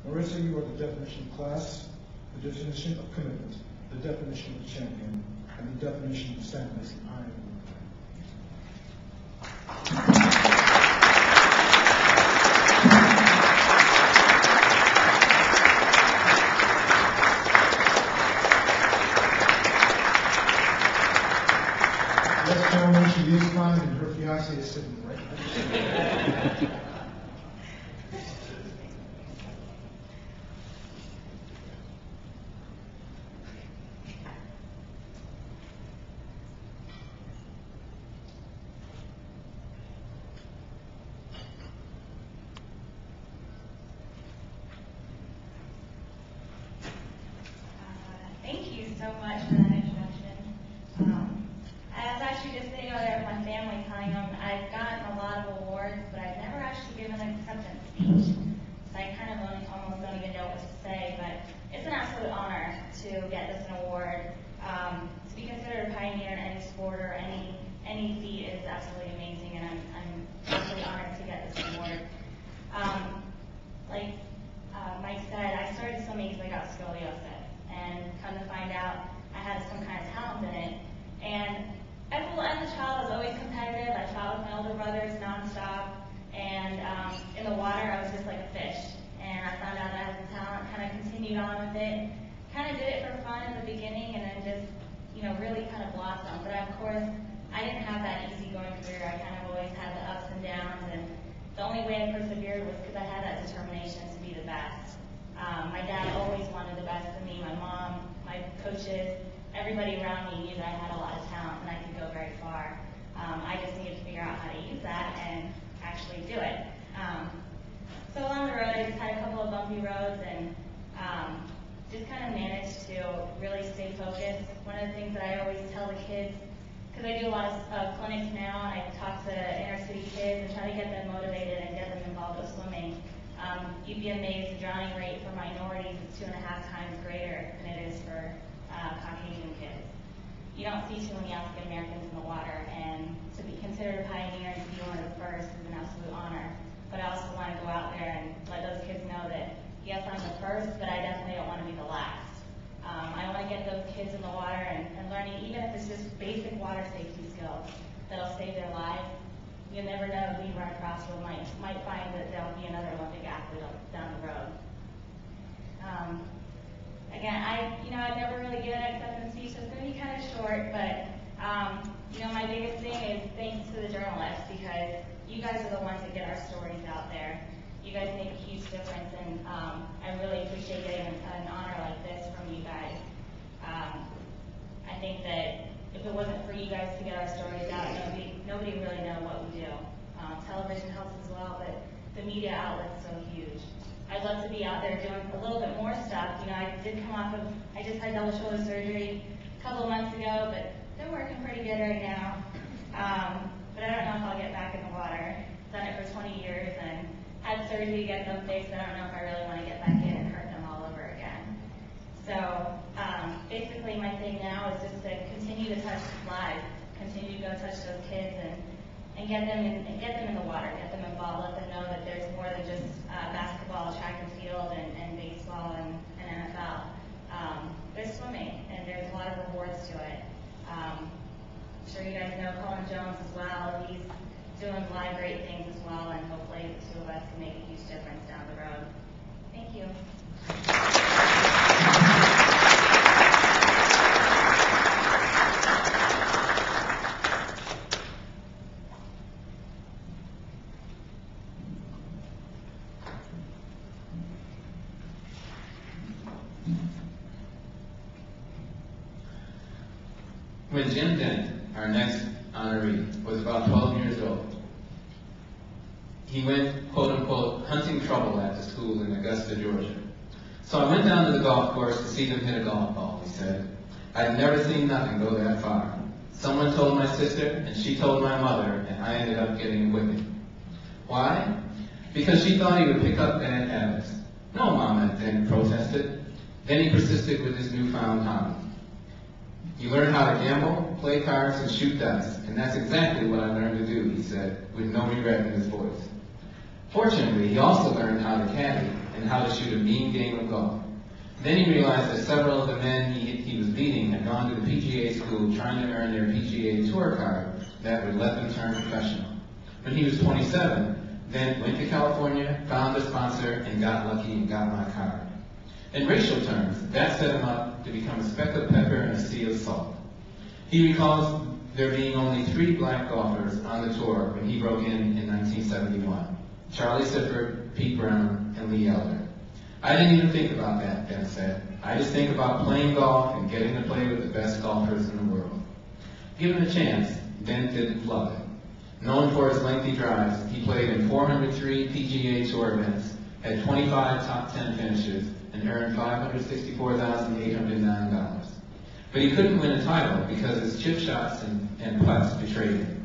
Marissa, you are the definition of class, the definition of commitment, the definition of champion, and the definition of SamLacy pioneer. Let's know when she leaves mine and her fiancé is sitting right there. Thank you so much for that introduction. I was actually just sitting over there with my family telling them I've gotten a lot of awards, but I've never actually given an acceptance speech. So I kind of almost don't even know what to say, but it's an absolute honor to get this award. To be considered a pioneer in any sport or any feat is absolutely amazing, and I'm absolutely honored to get this award. Like Mike said, I started swimming because I got scoliosis. And come to find out, I had some kind of talent in it. And as a child, I was always competitive. I fought with my older brothers nonstop. And in the water, I was just like a fish. And I found out I had the talent, kind of continued on with it. Kind of did it for fun in the beginning, and then just, really kind of blossomed. But of course, I didn't have that easygoing career. I kind of always had the ups and downs. And the only way I persevered was because I had that determination to be the best. My dad always wanted the best of me, my mom, my coaches, everybody around me knew that I had a lot of talent and I could go very far. I just needed to figure out how to use that and actually do it. So along the road, I just had a couple of bumpy roads and just kind of managed to really stay focused. One of the things that I always tell the kids, because I do a lot of clinics now, and I talk to inner city kids and try to get them motivated and get them involved with swimming. You'd be amazed, the drowning rate for minorities is 2.5 times greater than it is for Caucasian kids. You don't see too many African Americans in the water, and to be considered a pioneer and to be one of the first is an absolute honor. But I also want to go out there and let those kids know that, yes, I'm the first, but I definitely don't want to be the last. I want to get those kids in the water and learning, even if it's just basic water safety skills, that'll save their lives. You'll never know who you run across who might find that there'll be another Olympic athlete down the road. Again, I've never really given an acceptance speech, so it's going to be kind of short, but my biggest thing is thanks to the journalists, because you guys are the ones that get our stories out there. You guys make a huge difference, and I really appreciate getting an honor like this from you guys. I think that if it wasn't for you guys to get our stories out, nobody would really know what we do. Television helps as well, but the media outlet's so huge. I'd love to be out there doing a little bit more stuff. I just had double shoulder surgery a couple of months ago, but they're working pretty good right now. But I don't know if I'll get back in the water. Done it for 20 years and had surgery to get them fixed. I don't know if I really want to get back in and hurt them all over again. So basically my thing now is just to continue to touch lives, continue to go touch those kids and get them in the water, get them involved, let them know that there's more than just basketball, track and field, and baseball and NFL. There's swimming, and there's a lot of rewards to it. I'm sure you guys know Colin Jones as well. He's doing a lot of great things as well, and hopefully the two of us can make a huge difference down the road. Thank you. When Jim Dent, our next honoree, was about 12 years old, he went, quote unquote, hunting trouble after school in Augusta, Georgia. So I went down to the golf course to see them hit a golf ball, he said. I'd never seen nothing go that far. Someone told my sister, and she told my mother, and I ended up getting a whipping. Why? Because she thought he would pick up bad habits. No, Mama, Dent protested. Then he persisted with his newfound hobby. You learn how to gamble, play cards, and shoot dice, and that's exactly what I learned to do, he said, with no regret in his voice. Fortunately, he also learned how to caddy and how to shoot a mean game of golf. Then he realized that several of the men he was beating had gone to the PGA school trying to earn their PGA Tour card that would let them turn professional. When he was 27, then went to California, found a sponsor, and got lucky and got my card. In racial terms, that set him up to become a speck of pepper in a sea of salt. He recalls there being only 3 black golfers on the tour when he broke in 1971. Charlie Sifford, Pete Brown, and Lee Elder. I didn't even think about that, Ben said. I just think about playing golf and getting to play with the best golfers in the world. Given a chance, Ben didn't love it. Known for his lengthy drives, he played in 403 PGA Tour events, had 25 top 10 finishes, and earned $564,809. But he couldn't win a title because his chip shots and putts betrayed him.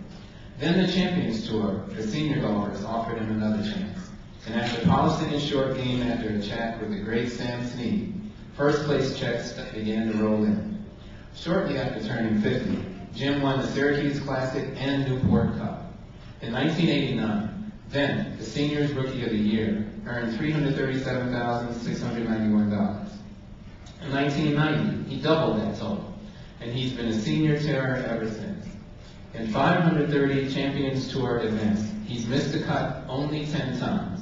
Then the Champions Tour, the senior golfers, offered him another chance. And after polishing his short game after a chat with the great SamLacy7new, first place checks began to roll in. Shortly after turning 50, Jim won the Syracuse Classic and Newport Cup. In 1989, then the Seniors Rookie of the Year earned $337,691. In 1990, he doubled that total, and he's been a senior terror ever since. In 530 Champions Tour events, he's missed the cut only 10 times,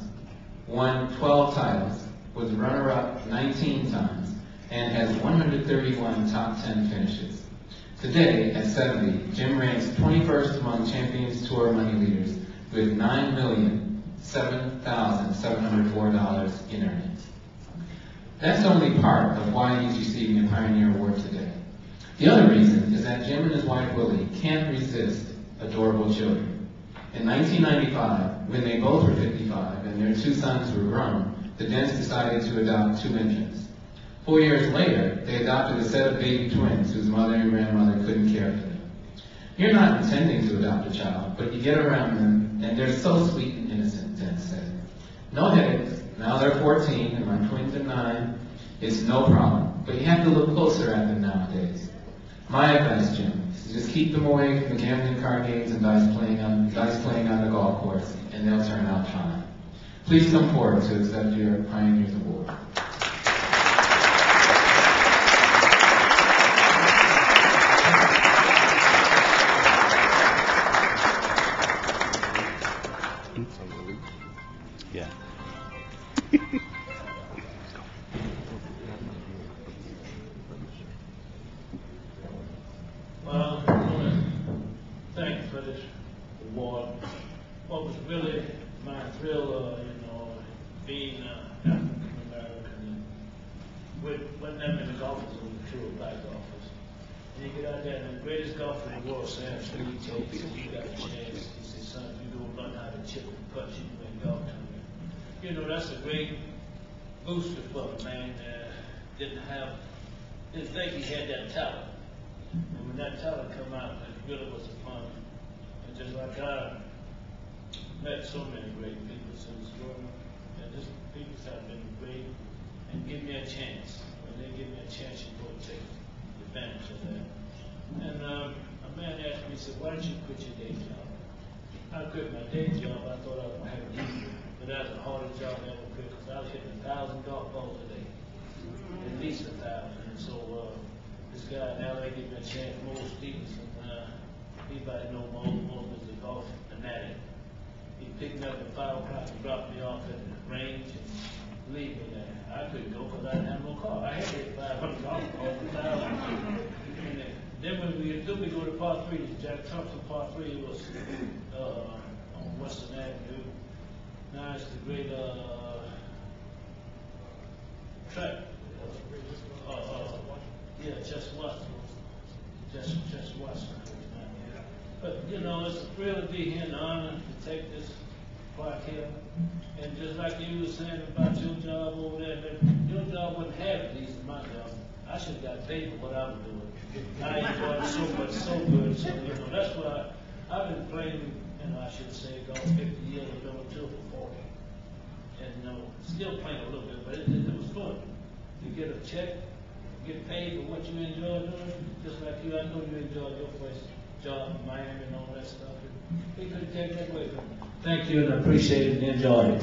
won 12 titles, was runner-up 19 times, and has 131 top 10 finishes. Today, at 70, Jim ranks 21st among Champions Tour money leaders with $9,007,704 in earnings. That's only part of why he's receiving a Pioneer Award today. The other reason is that Jim and his wife Willie can't resist adorable children. In 1995, when they both were 55 and their 2 sons were grown, the Dents decided to adopt 2 infants. 4 years later, they adopted a set of baby twins whose mother and grandmother couldn't care for them. You're not intending to adopt a child, but you get around them, and they're so sweet and innocent, Dent said. No headaches. Now they're 14, and my twins are 9. It's no problem, but you have to look closer at them nowadays. My advice, Jim, is to just keep them away from the gambling card games and dice playing on the golf course, and they'll turn out fine. Please come forward to accept your Pioneers Award. Yeah. Well, I want to thank you for this award. What was really my thrill, being African American and wasn't that many golfers who were true black golfers. And you get out there, and the greatest golfer in the world, SamLacy7new, told me, you got a chance. He said, son, if you don't learn how to chip and putt, you can win golf tournament. That's a great booster for me, man. Didn't think he had that talent. And when that talent come out, it really was fun. And just like I met so many great people since growing up, and just people have been great and give me a chance. When they give me a chance, you go take advantage of that. And a man asked me, he said, why don't you quit your day job? I quit my day job. I thought I was going to have it easier. But that's the hardest job I ever quit because I was hitting 1,000 golf balls a day. At least 1,000. And so this guy in LA gave me a chance, Mo Stevenson. Anybody know Mo? Mo was the golf fanatic. He picked me up at 5 o'clock and dropped me off at the range and leave me there. I couldn't go because I didn't have no car. I had to hit 500 golf balls, 1,000. And then when we go to par 3, Jack Thompson par 3 was on Western Avenue. Now it's the great track. Just Washington. But it's a thrill to be here and an honor to take this plaque here. And just like you were saying about your job over there, your job wasn't half as easy as my job. I should have got paid for what I was doing. I enjoyed it so much, so good. So that's why I've been playing. I should say golf 50 years. I've been on tour for 40. And still playing a little bit, but it was fun. You get a check, get paid for what you enjoy doing, just like you. I know you enjoyed your first job in Miami and all that stuff. He couldn't take that away from you. Thank you, and I appreciate it and enjoy it.